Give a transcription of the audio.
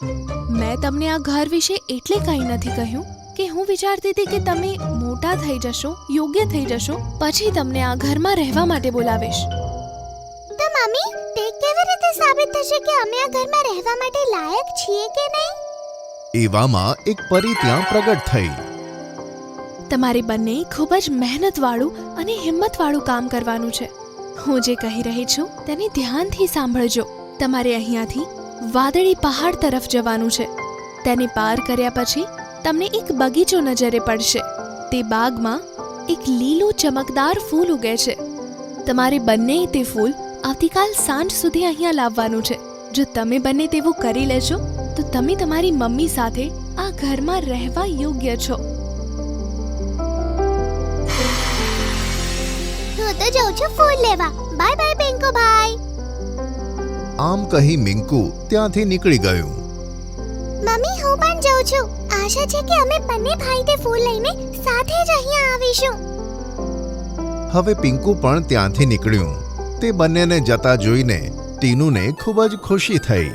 મેં તમને આ ઘર વિશે એટલે કંઈ નથી કહ્યું કે હું વિચારતી હતી કે તમે મોટા થઈ જશો, યોગ્ય થઈ જશો, પછી તમને આ ઘરમાં રહેવા માટે બોલાવીશ. તો મમ્મી, તે કેવી રીતે સાબિત થશે કે અમે આ ઘરમાં રહેવા માટે લાયક છીએ કે નહીં? એવામાં એક પરી ત્યાં પ્રગટ થઈ. તમારે બંને ખૂબ જ મહેનતવાળું અને હિંમતવાળું કામ કરવાનું છે. હું જે કહી રહી છું તેને ધ્યાનથી સાંભળજો. તમારે અહીંયાથી વાદળી પહાડ તરફ જવાનું છે. તેને પાર કર્યા પછી તમને એક બગીચો નજરે પડશે. તે બાગમાં એક લીલું ચમકદાર ફૂલ ઉગે છે. તમારે બંને તે ફૂલ આવતીકાલ સાંજ સુધી અહીંયા લાવવાનું છે. જો તમે બંને તેવું કરી લેશો તો તમે તમારી મમ્મી સાથે આ ઘરમાં રહેવા યોગ્ય છો. હું તો જાઉં છું ફૂલ લેવા. બાય બાય પિંકુ ભાઈ. આમ કહી મિંકુ ત્યાંથી નીકળી ગયું. મમ્મી, હું પણ જાઉં છું. આશા છે કે અમે બંને ભાઈ તે ફૂલ લઈને સાથે જ અહીંયા આવીશું. હવે પિંકુ પણ ત્યાંથી નીકળ્યું. તે બંનેને જતા જોઈને ટીનુને ખૂબ જ ખુશી થઈ.